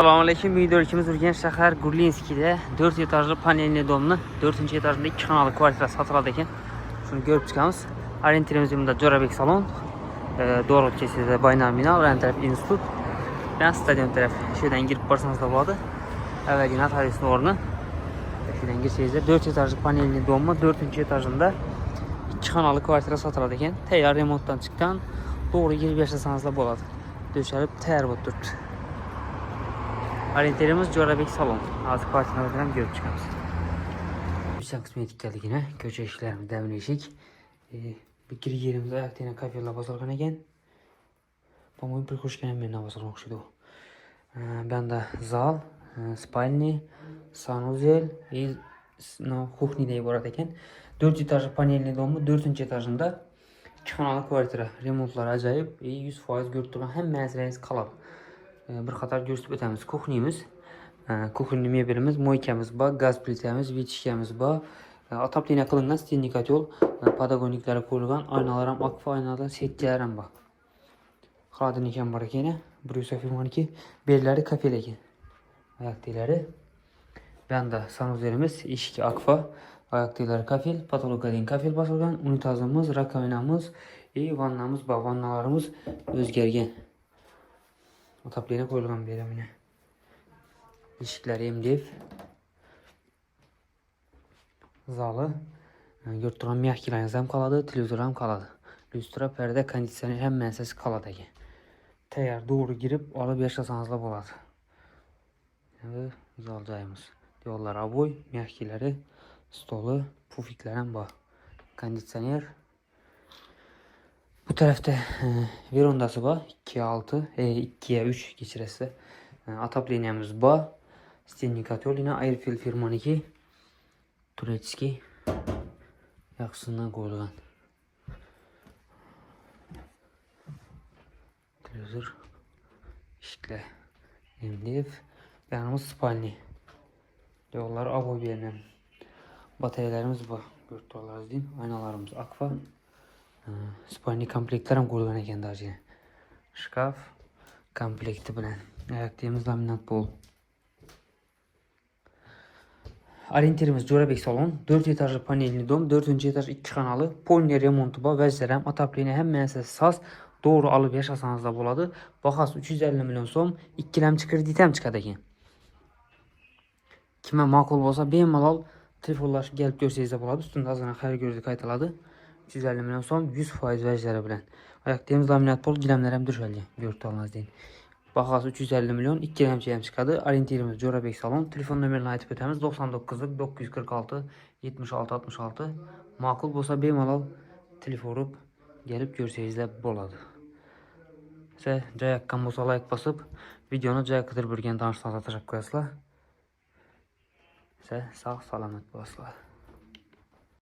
Selamünaleyküm. Videolarımız Urgen şəhər Gurlinski'de 4 etajlı panelli domlu 4. etajında 2 kanalı kvartira satıladıyken şunu görüp çıkamız. Orientirimiz Corabek salon. Doğru kesildi Baynaminal, ön taraf institut. Ben stadion taraf şeyden girip barsanız da vardı. Evet yine tarihsin ornu. Şeyden girseyizde 4 etajlı panelli domlu 4. etajında 2 kanalı kvartira satıladıyken teyar remonttan çıkan doğru girip yaşasanız da boladı. Döşelip teyar oturdu. Orienterimiz Corabek salon. Artık partnerlerden görüp çıkamız. Üstten kısmına geldik yine. Köşe işlerimiz devam edecek. Bir giri yerimiz ayakta kafeyle basılgan eken. По-моему, bir hoş gelen birine basılmak okşaydı o. Ben de zal, spalni, sanuzel ve kuchni de ibaret eken. 4 etajlı panelli domu 4. etajında 2 kanalı kvartira. Remontlar acayip. 100% görüp duran hem mənzərəniz qalab. Bir qatar görsüp ötemiz. Kuxnimiz, kuxni mebelimiz, moykamiz var, gaz plitamiz, vitişkamiz var. Ataplayına kılıngan stennikatol, padagonikleri koyulgan aynalarım, akfa aynalar, setçilerim var. Xaladın eken var eken, Bruce firmaniki belleri kafel eken. Ayaktileri. Ben de sanuzlerimiz, işki akfa, ayaktileri kafel, patologadin kafel basılgan, unitazımız, rakovinamız, vannamız var, vannalarımız özgergen. Ataplayına koyulgan belemine. İşikler MDF. Zalı. Yurtturan miyahkileriniz hem kaladı, televizor hem kaladı. Lüstra, perde, kondisyoner hem mensesi kaladı. Teyar doğru girip alıp yaşasanız da boladı. Evet, zalcayımız. Yollar aboy, miyahkileri, stolu, pufiklerin var. Kondisyoner. Bu tarafta verondası var. 2'ye 6, 2'ye 3 geçiresi. Ataplanyamız var. Stennikatol yine Airfield firmaniki. Turetski. Yaxşısından qoyulgan. Televizor. İşikler. MDF. Yanımız spalni. Yollar aboy beğenen. Bataryalarımız var. Görüp dolarız diyeyim. Aynalarımız akfa. Spalni komplektlerim qoyulgan eken daha yine. Şkaf. Komplekti bilen. Ayaktığımız laminat bol. Orienterimiz Corabek salon. 4 etajlı panelli dom. 4. etaj 2 kanalı. Polni remontu var. Vəzlərəm. Ataplayına hem mənəsə saz. Doğru alıp yaşasanız da boladı. Baxas 350 milyon som. 2 çıkır ditem çıkadı eken. Kime makul olsa bemalol telefonlaşıp gelip görseniz de boladı. Üstünde azına xəri gördük aytaladı. 350 milyon som 100% vəzləri bilen. Ayaktığımız laminat bol. Giləmlərəm düşəldi. Görüp almaz deyin. Bahası 350 milyon 2 hemçeyem çıkadı. Orienterimiz Corabek salon. Telefon nömerini aytıp ötemiz 99 946 76 66. Makul bolsa bemalol telefonup gelip görseniz de boladı. Size cayakkan bolsa like basıp videonu cayakıdır bürgen tanışlarına teşekkür etsizler. Size sağ salamet bolasızlar.